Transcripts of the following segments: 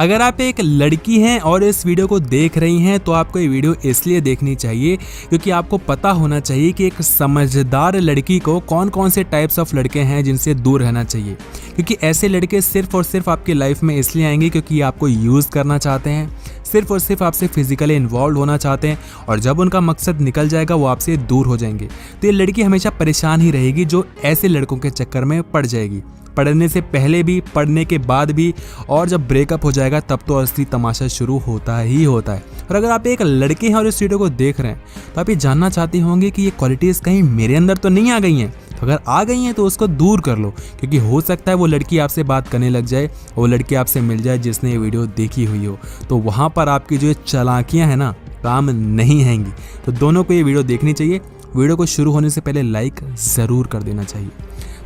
अगर आप एक लड़की हैं और इस वीडियो को देख रही हैं तो आपको ये वीडियो इसलिए देखनी चाहिए क्योंकि आपको पता होना चाहिए कि एक समझदार लड़की को कौन कौन से टाइप्स ऑफ लड़के हैं जिनसे दूर रहना चाहिए, क्योंकि ऐसे लड़के सिर्फ और सिर्फ आपकी लाइफ में इसलिए आएंगे क्योंकि आपको यूज़ करना चाहते हैं, सिर्फ और सिर्फ आपसे फिजिकली इन्वॉल्व होना चाहते हैं, और जब उनका मकसद निकल जाएगा वो आपसे दूर हो जाएंगे। तो ये लड़की हमेशा परेशान ही रहेगी जो ऐसे लड़कों के चक्कर में पड़ जाएगी, पढ़ने से पहले भी, पढ़ने के बाद भी, और जब ब्रेकअप हो जाएगा तब तो असली तमाशा शुरू होता ही होता है। और अगर आप एक लड़के हैं और इस वीडियो को देख रहे हैं तो आप ये जानना चाहते होंगे कि ये क्वालिटीज़ कहीं मेरे अंदर तो नहीं आ गई हैं। तो अगर आ गई हैं तो उसको दूर कर लो, क्योंकि हो सकता है वो लड़की आपसे बात करने लग जाए, वो लड़की आपसे मिल जाए जिसने ये वीडियो देखी हुई हो, तो वहाँ पर आपकी जो चालाकियाँ हैं ना काम नहीं आएंगी। तो दोनों को ये वीडियो देखनी चाहिए। वीडियो को शुरू होने से पहले लाइक ज़रूर कर देना चाहिए।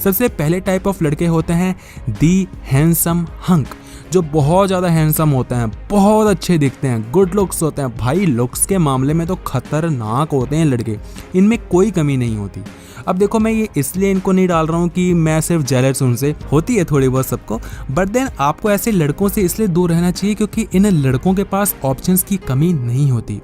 सबसे पहले टाइप ऑफ लड़के होते हैं दी हैंडसम हंक, जो बहुत ज़्यादा हैंडसम होते हैं, बहुत अच्छे दिखते हैं, गुड लुक्स होते हैं। भाई लुक्स के मामले में तो खतरनाक होते हैं लड़के, इनमें कोई कमी नहीं होती। अब देखो, मैं ये इसलिए इनको नहीं डाल रहा हूँ कि मैं सिर्फ जेलस उनसे, होती है थोड़ी बहुत सबको, बट देन आपको ऐसे लड़कों से इसलिए दूर रहना चाहिए क्योंकि इन लड़कों के पास ऑप्शंस की कमी नहीं होती।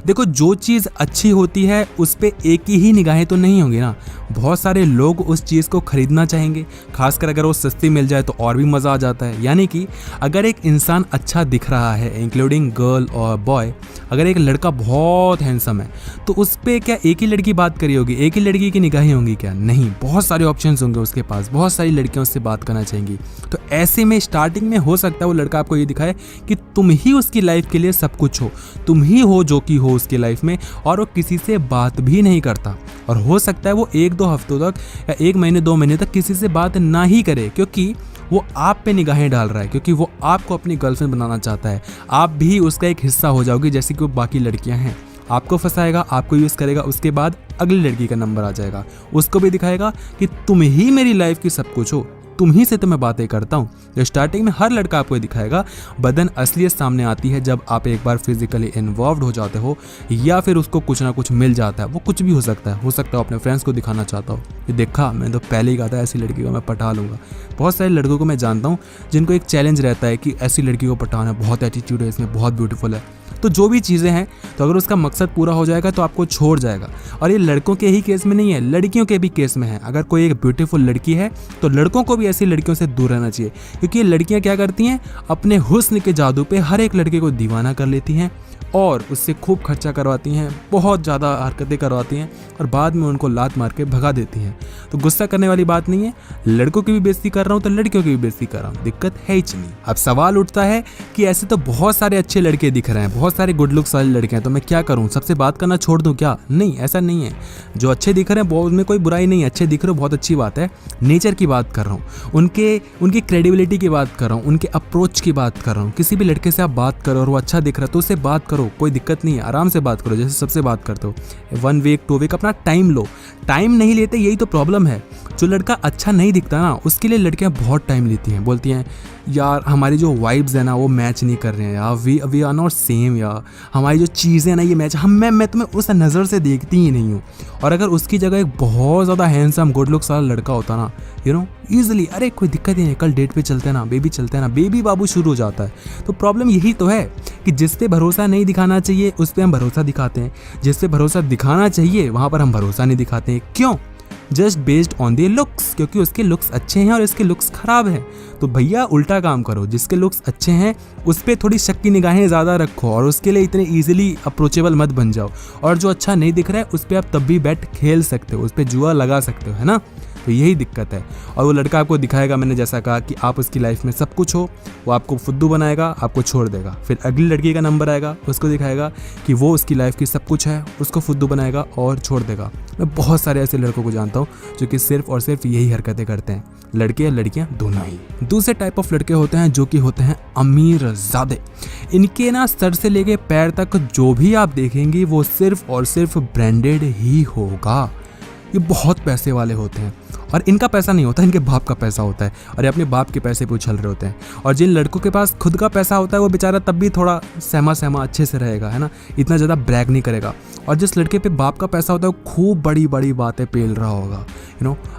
देखो, जो चीज़ अच्छी होती है उस पर एक ही निगाहें तो नहीं होंगी ना, बहुत सारे लोग उस चीज़ को खरीदना चाहेंगे, खासकर अगर वो सस्ती मिल जाए तो और भी मज़ा आ जाता है। यानी कि अगर एक इंसान अच्छा दिख रहा है, इंक्लूडिंग गर्ल और बॉय, अगर एक लड़का बहुत हैंडसम है तो उस पर क्या एक ही लड़की बात करी होगी, एक ही लड़की की निगाहें होंगी क्या? नहीं, बहुत सारे ऑप्शंस होंगे उसके पास, बहुत सारी लड़कियां उससे बात करना चाहेंगी। तो ऐसे में स्टार्टिंग में हो सकता है वो लड़का आपको ये दिखाए कि तुम ही उसकी लाइफ के लिए सब कुछ हो, तुम ही हो जो कि हो उसकी लाइफ में, और वो किसी से बात भी नहीं करता। और हो सकता है वो 1-2 हफ्तों तक या 1 महीने 2 महीने तक किसी से बात ना ही करे, क्योंकि वो आप पे निगाहें डाल रहा है, क्योंकि वो आपको अपनी गर्लफ्रेंड बनाना चाहता है। आप भी उसका एक हिस्सा हो जाओगे जैसे कि वो बाकी लड़कियां हैं। आपको फंसाएगा, आपको यूज़ करेगा, उसके बाद अगली लड़की का नंबर आ जाएगा, उसको भी दिखाएगा कि तुम ही मेरी लाइफ की सब कुछ हो, तुम ही से तो मैं बातें करता हूँ। जो स्टार्टिंग में हर लड़का आपको दिखाएगा, बदन असलियत सामने आती है जब आप एक बार फिजिकली इन्वॉल्व हो जाते हो, या फिर उसको कुछ ना कुछ मिल जाता है। वो कुछ भी हो सकता है अपने फ्रेंड्स को दिखाना चाहता हो, ये देखा मैं तो पहले ही कहा था ऐसी लड़की को मैं पटा लूँगा। बहुत सारे लड़कों को मैं जानता हूँ जिनको एक चैलेंज रहता है कि ऐसी लड़की को पटाना, बहुत एटीट्यूड है इसमें, बहुत ब्यूटीफुल है। तो जो भी चीज़ें हैं, तो अगर उसका मकसद पूरा हो जाएगा तो आपको छोड़ जाएगा। और ये लड़कों के ही केस में नहीं है, लड़कियों के भी केस में है। अगर कोई एक ब्यूटीफुल लड़की है तो लड़कों को भी ऐसी लड़कियों से दूर रहना चाहिए, क्योंकि ये लड़कियां क्या करती हैं, अपने हुस्न के जादू पे हर एक लड़के को दीवाना कर लेती हैं और उससे खूब खर्चा करवाती हैं, बहुत ज़्यादा हरकतें करवाती हैं, और बाद में उनको लात मार के भगा देती हैं। तो गुस्सा करने वाली बात नहीं है, लड़कों की भी बेइज्जती कर रहा हूँ तो लड़कियों की भी बेइज्जती कर रहा हूँ, दिक्कत है ही नहीं। अब सवाल उठता है कि ऐसे तो बहुत सारे अच्छे लड़के दिख रहे हैं, बहुत सारे गुड लुक्स वाले लड़के हैं, तो मैं क्या करूँ, सबसे बात करना छोड़ दूँ क्या? नहीं, ऐसा नहीं है। जो अच्छे दिख रहे हैं बहुत, उनमें कोई बुराई नहीं है, अच्छे दिख रहे हो बहुत अच्छी बात है। नेचर की बात कर रहा हूँ, उनकी क्रेडिबिलिटी की बात कर रहा हूँ, उनके अप्रोच की बात कर रहा हूँ। किसी भी लड़के से आप बात करो और वो अच्छा दिख रहा है तो उससे बात करो, कोई दिक्कत नहीं है, आराम से बात करो जैसे सबसे बात करते हो। 1 वीक 2 वीक अपना टाइम लो। टाइम नहीं लेते, यही तो प्रॉब्लम है। जो लड़का अच्छा नहीं दिखता ना, उसके लिए लड़कियां बहुत टाइम लेती हैं, बोलती हैं यार हमारी जो वाइब्स है ना वो मैच नहीं कर रहे हैं यार, वी आर नॉट सेम यार, हमारी जो चीज़ें ना ये मैच, मैं तुम्हें उस नज़र से देखती ही नहीं हूँ। और अगर उसकी जगह एक बहुत ज़्यादा हैंडसम गुड लुक्स वाला लड़का होता ना, ईजिली, अरे कोई दिक्कत ही नहीं, कल डेट पे चलते हैं ना, बेबी चलते हैं ना, बेबी बाबू शुरू हो जाता है। तो प्रॉब्लम यही तो है कि जिस पे भरोसा नहीं दिखाना चाहिए उस पर हम भरोसा दिखाते हैं, जिस पे भरोसा दिखाना चाहिए वहाँ पर हम भरोसा नहीं दिखाते हैं। क्यों? Just based on the looks, क्योंकि उसके लुक्स अच्छे हैं और इसके लुक्स खराब हैं। तो भैया उल्टा काम करो, जिसके लुक्स अच्छे हैं उस पर थोड़ी शक की निगाहें ज़्यादा रखो और उसके लिए इतने ईजिली अप्रोचेबल मत बन जाओ। और जो अच्छा नहीं दिख रहा है उस पर आप तब भी बैट खेल सकते हो, उस पर जुआ लगा सकते हो, है ना? तो यही दिक्कत है। और वो लड़का आपको दिखाएगा, मैंने जैसा कहा कि आप उसकी लाइफ में सब कुछ हो, वो आपको फुद्दू बनाएगा, आपको छोड़ देगा। फिर अगली लड़की का नंबर आएगा, उसको दिखाएगा कि वो उसकी लाइफ की सब कुछ है, उसको फुद्दू बनाएगा और छोड़ देगा। मैं बहुत सारे ऐसे लड़कों को जानता हूँ जो कि सिर्फ और सिर्फ यही हरकतें करते हैं, लड़के या लड़कियाँ दोनों ही। दूसरे टाइप ऑफ लड़के होते हैं जो कि होते हैं अमीर ज़ादे। इनके ना सर से लेके पैर तक जो भी आप देखेंगे वो सिर्फ और सिर्फ ब्रांडेड ही होगा। ये बहुत पैसे वाले होते हैं और इनका पैसा नहीं होता, इनके बाप का पैसा होता है और ये अपने बाप के पैसे पे उछल रहे होते हैं। और जिन लड़कों के पास खुद का पैसा होता है वो बेचारा तब भी थोड़ा सहमा अच्छे से रहेगा, है ना, इतना ज़्यादा ब्रैग नहीं करेगा। और जिस लड़के पे बाप का पैसा होता है वो खूब बड़ी बड़ी बातें पेल रहा होगा,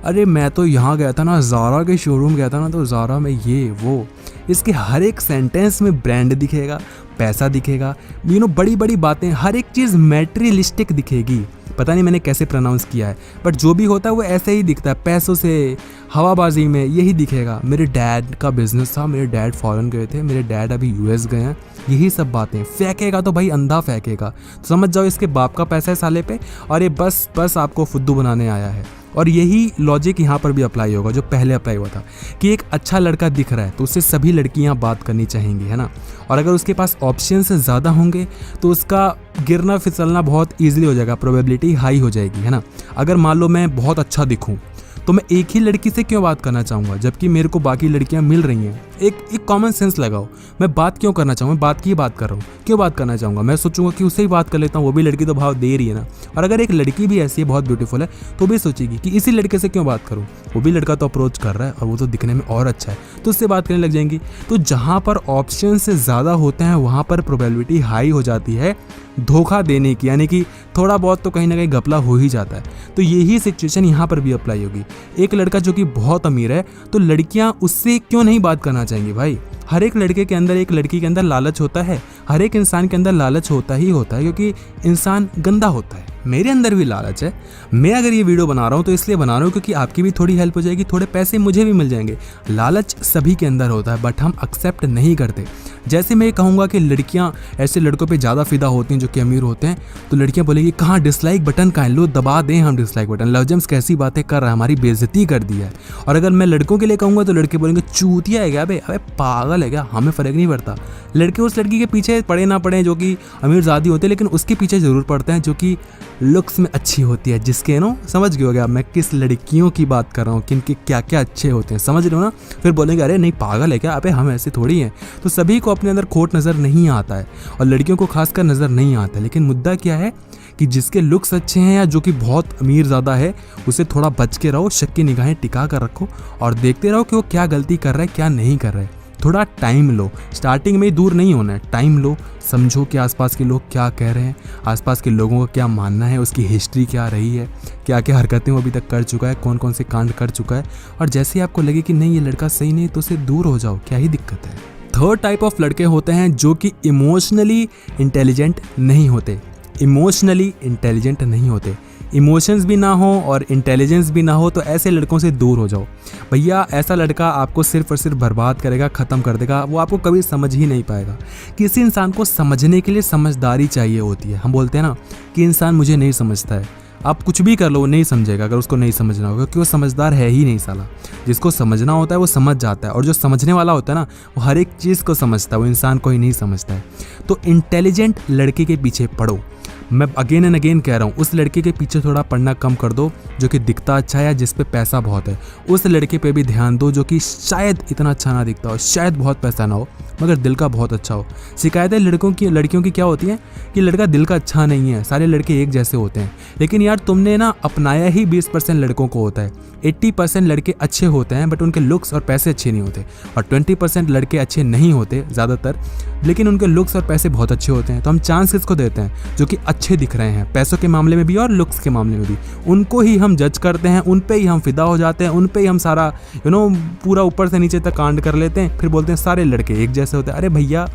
अरे मैं तो यहाँ गया था ना, ज़ारा के शोरूम गया था ना, तो ज़ारा में ये वो इसके हर एक सेंटेंस में ब्रांड दिखेगा, पैसा दिखेगा, बड़ी बड़ी बातें, हर एक चीज़ मैटेरियलिस्टिक दिखेगी। पता नहीं मैंने कैसे प्रोनाउंस किया है, बट जो भी होता है वो ऐसे ही दिखता है, पैसों से, हवाबाजी में यही दिखेगा। मेरे डैड का बिजनेस था, मेरे डैड फॉरेन गए थे, मेरे डैड अभी यूएस गए हैं, यही सब बातें। फेंकेगा तो भाई अंधा फेंकेगा, तो समझ जाओ इसके बाप का पैसा है साले पे, और ये बस आपको फुद्दू बनाने आया है। और यही लॉजिक यहाँ पर भी अप्लाई होगा जो पहले अप्लाई हुआ था कि एक अच्छा लड़का दिख रहा है तो उससे सभी लड़कियाँ बात करनी चाहेंगी, है ना। और अगर उसके पास ऑप्शंस ज़्यादा होंगे तो उसका गिरना फिसलना बहुत ईजिली हो जाएगा, प्रोबेबिलिटी हाई हो जाएगी, है ना। अगर मान लो मैं बहुत अच्छा दिखूँ तो मैं एक ही लड़की से क्यों बात करना चाहूँगा जबकि मेरे को बाकी लड़कियाँ मिल रही हैं। एक कॉमन सेंस लगाओ, मैं बात क्यों करना चाहूँगा, बात की बात कर रहा हूँ, क्यों बात करना चाहूँगा। मैं सोचूंगा कि उससे ही बात कर लेता हूँ, वो भी लड़की तो भाव दे रही है ना। और अगर एक लड़की भी ऐसी है, बहुत ब्यूटीफुल है, तो भी सोचेगी कि इसी लड़के से क्यों बात करूँ, वो भी लड़का तो अप्रोच कर रहा है और वो तो दिखने में और अच्छा है, तो उससे बात करने लग जाएंगी। तो जहाँ पर ऑप्शन से ज़्यादा होते हैं वहाँ पर प्रोबेबिलिटी हाई हो जाती है धोखा देने की, यानी कि थोड़ा बहुत तो कहीं ना कहीं घपला हो ही जाता है। तो यही सिचुएशन यहाँ पर भी अप्लाई होगी। एक लड़का जो कि बहुत अमीर है तो लड़कियाँ उससे क्यों नहीं बात करना चाहेंगी भाई। हर एक लड़के के अंदर, एक लड़की के अंदर लालच होता है, हर एक इंसान के अंदर लालच होता ही होता है, क्योंकि इंसान गंदा होता है। मेरे अंदर भी लालच है। मैं अगर ये वीडियो बना रहा हूँ तो इसलिए बना रहा हूँ क्योंकि आपकी भी थोड़ी हेल्प हो जाएगी, थोड़े पैसे मुझे भी मिल जाएंगे। लालच सभी के अंदर होता है बट हम एक्सेप्ट नहीं करते। जैसे मैं ये कहूँगा कि लड़कियाँ ऐसे लड़कों पे ज़्यादा फिदा होती हैं जो कि अमीर होते हैं, तो लड़कियाँ बोलेंगी कहाँ डिसलाइक बटन कहाँ है, लो दबा दें हम डिसलाइक बटन, लवजम्स कैसी बातें कर रहा है, हमारी बेइज्जती कर दी है। और अगर मैं लड़कों के लिए कहूँगा तो लड़के बोलेंगे चूतिया है क्या अबे पागल है क्या, हमें फ़र्क नहीं पड़ता। लड़के उस लड़की के पीछे पड़े ना पड़े जो कि अमीर ज़्यादा होते हैं, लेकिन उसके पीछे ज़रूर पड़ते हैं जो कि लुक्स में अच्छी होती है, जिसके समझ गए होगा मैं किस लड़कियों की बात कर रहा हूँ, किन के क्या क्या अच्छे होते हैं, समझ रहे हो ना। फिर बोलेंगे अरे नहीं पागल है क्या, अबे हम ऐसे थोड़ी हैं। तो सभी को अपने अंदर खोट नज़र नहीं आता है और लड़कियों को खासकर नज़र नहीं आता है। लेकिन मुद्दा क्या है कि जिसके लुक्स अच्छे हैं या जो कि बहुत अमीर ज़्यादा है, उसे थोड़ा बच के रहो, शक की निगाहें टिका कर रखो और देखते रहो कि वो क्या गलती कर रहा है क्या नहीं कर रहा है। थोड़ा टाइम लो, स्टार्टिंग में ही दूर नहीं होना है, टाइम लो, समझो कि आसपास के लोग क्या कह रहे हैं, आसपास के लोगों का क्या मानना है, उसकी हिस्ट्री क्या रही है, क्या क्या हरकतें वो अभी तक कर चुका है, कौन कौन से कांड कर चुका है। और जैसे ही आपको लगे कि नहीं ये लड़का सही नहीं तो उससे दूर हो जाओ, क्या ही दिक्कत है। थर्ड टाइप ऑफ लड़के होते हैं जो कि इमोशनली इंटेलिजेंट नहीं होते। इमोशनली इंटेलिजेंट नहीं होते, इमोशंस भी ना हो और इंटेलिजेंस भी ना हो, तो ऐसे लड़कों से दूर हो जाओ भैया। ऐसा लड़का आपको सिर्फ और सिर्फ बर्बाद करेगा, ख़त्म कर देगा, वो आपको कभी समझ ही नहीं पाएगा। किसी इंसान को समझने के लिए समझदारी चाहिए होती है। हम बोलते हैं ना कि इंसान मुझे नहीं समझता है, आप कुछ भी कर लो वो नहीं समझेगा अगर उसको नहीं समझना होगा, क्योंकि वो समझदार है ही नहीं साला। जिसको समझना होता है वो समझ जाता है, और जो समझने वाला होता है ना वो हर एक चीज़ को समझता है, वो इंसान को ही नहीं समझता है। तो इंटेलिजेंट लड़के के पीछे पढ़ो। मैं अगेन एंड अगेन कह रहा हूँ, उस लड़के के पीछे थोड़ा पढ़ना कम कर दो जो कि दिखता अच्छा है या जिस पे पैसा बहुत है। उस लड़के पे भी ध्यान दो जो कि शायद इतना अच्छा ना दिखता हो, शायद बहुत पैसा ना हो, मगर दिल का बहुत अच्छा हो। शिकायतें लड़कियों की क्या होती हैं कि लड़का दिल का अच्छा नहीं है, सारे लड़के एक जैसे होते हैं। लेकिन यार तुमने ना अपनाया ही 20% लड़कों को होता है। 80% लड़के अच्छे होते हैं बट उनके लुक्स और पैसे अच्छे नहीं होते, और 20% लड़के अच्छे नहीं होते ज़्यादातर, लेकिन उनके लुक्स और पैसे बहुत अच्छे होते हैं। तो हम चांस किसको देते हैं? जो कि अच्छे दिख रहे हैं, पैसों के मामले में भी और लुक्स के मामले में भी, उनको ही हम जज करते हैं, उन पे ही हम फिदा हो जाते हैं, उन पे ही हम सारा पूरा ऊपर से नीचे तक कांड कर लेते हैं। फिर बोलते हैं सारे लड़के एक जैसे होते हैं। अरे भैया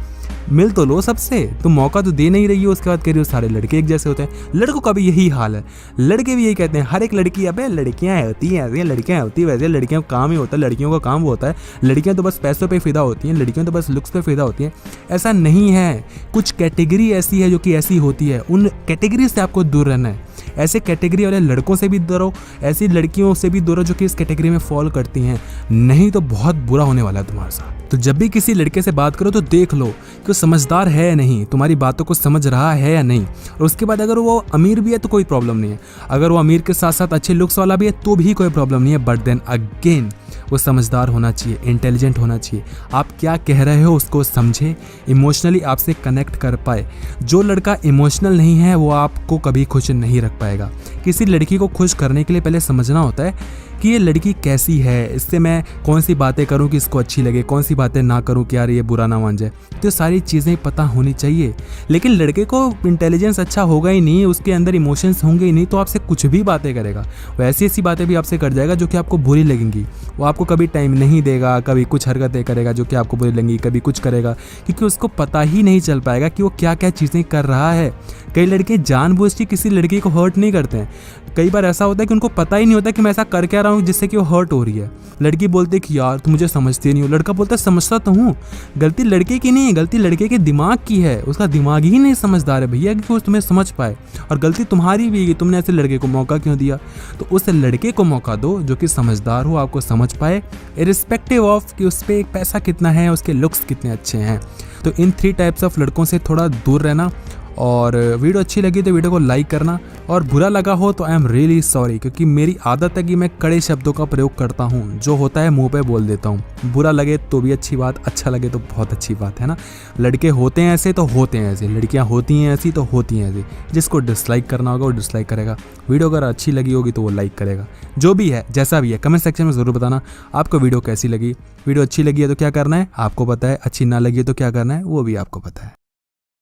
मिल तो लो सबसे, तुम मौका तो दे नहीं रही हो, उसके बाद कह रही हो सारे लड़के एक जैसे होते हैं। लड़कों का भी यही हाल है, लड़के भी यही कहते हैं हर एक लड़की, अबे लड़कियां होती हैं ऐसी, लड़कियां होती वैसे, लड़कियों का काम ही होता है, लड़कियों का काम वो होता है, लड़कियां तो बस पैसों पे फिदा होती हैं, लड़कियां तो बस लुक्स पे फिदा होती हैं। ऐसा नहीं है, कुछ कैटेगरी ऐसी है जो कि ऐसी होती है, उन कैटेगरी से आपको दूर रहना है। ऐसे कैटेगरी वाले लड़कों से भी दूर रहो, ऐसी लड़कियों से भी दूर रहो जो कि इस कैटेगरी में फॉल करती हैं, नहीं तो बहुत बुरा होने वाला है तुम्हारे साथ। तो जब भी किसी लड़के से बात करो तो देख लो कि वो समझदार है या नहीं, तुम्हारी बातों को समझ रहा है या नहीं। और उसके बाद अगर वो अमीर भी है तो कोई प्रॉब्लम नहीं है, अगर वो अमीर के साथ साथ अच्छे लुक्स वाला भी है तो भी कोई प्रॉब्लम नहीं है, बट देन अगेन वो समझदार होना चाहिए, इंटेलिजेंट होना चाहिए। आप क्या कह रहे हो उसको समझे, इमोशनली आपसे कनेक्ट कर पाए। जो लड़का इमोशनल नहीं है वो आपको कभी खुश नहीं रख पाएगा। किसी लड़की को खुश करने के लिए पहले समझना होता है कि ये लड़की कैसी है, इससे मैं कौन सी बातें करूं कि इसको अच्छी लगे, कौन सी बातें ना करूं कि यार ये बुरा ना मान जाए। तो सारी चीज़ें पता होनी चाहिए। लेकिन लड़के को इंटेलिजेंस अच्छा होगा ही नहीं, उसके अंदर इमोशंस होंगे ही नहीं, तो आपसे कुछ भी बातें करेगा, वो ऐसी ऐसी बातें भी आपसे कर जाएगा जो कि आपको बुरी लगेंगी। वो आपको कभी टाइम नहीं देगा, कभी कुछ हरकतें करेगा जो कि आपको बुरी लगेंगी, कभी कुछ करेगा, क्योंकि उसको पता ही नहीं चल पाएगा कि वो क्या क्या चीज़ें कर रहा है। कई लड़के जानबूझ के किसी लड़की को हर्ट नहीं करते हैं। कई बार ऐसा होता है कि उनको पता ही नहीं होता कि मैं ऐसा कर क्या रहा हूँ जिससे कि वो हर्ट हो रही है। लड़की बोलती है कि यार तुम मुझे समझती नहीं हो, लड़का बोलता है समझता तो हूँ। गलती लड़के की नहीं है, गलती लड़के के दिमाग की है। उसका दिमाग ही नहीं समझदार है भैया कि वो तुम्हें समझ पाए, और गलती तुम्हारी भी है कि तुमने ऐसे लड़के को मौका क्यों दिया। तो उस लड़के को मौका दो जो कि समझदार हो, आपको समझ पाए, इरिस्पेक्टिव ऑफ कि उस पर पैसा कितना है, उसके लुक्स कितने अच्छे हैं। तो इन 3 टाइप्स ऑफ लड़कों से थोड़ा दूर रहना। और वीडियो अच्छी लगी तो वीडियो को लाइक करना, और बुरा लगा हो तो आई एम रियली सॉरी, क्योंकि मेरी आदत है कि मैं कड़े शब्दों का प्रयोग करता हूँ, जो होता है मुंह पे बोल देता हूँ। बुरा लगे तो भी अच्छी बात, अच्छा लगे तो बहुत अच्छी बात है ना। लड़के होते हैं ऐसे तो होते हैं ऐसे, लड़कियाँ होती हैं ऐसी तो होती हैं ऐसी। जिसको डिसलाइक करना होगा वो डिसलाइक करेगा, वीडियो अगर अच्छी लगी होगी तो वो लाइक करेगा। जो भी है जैसा भी है कमेंट सेक्शन में ज़रूर बताना आपको वीडियो कैसी लगी। वीडियो अच्छी लगी है तो क्या करना है आपको पता है, अच्छी ना लगी है तो क्या करना है वो भी आपको पता है।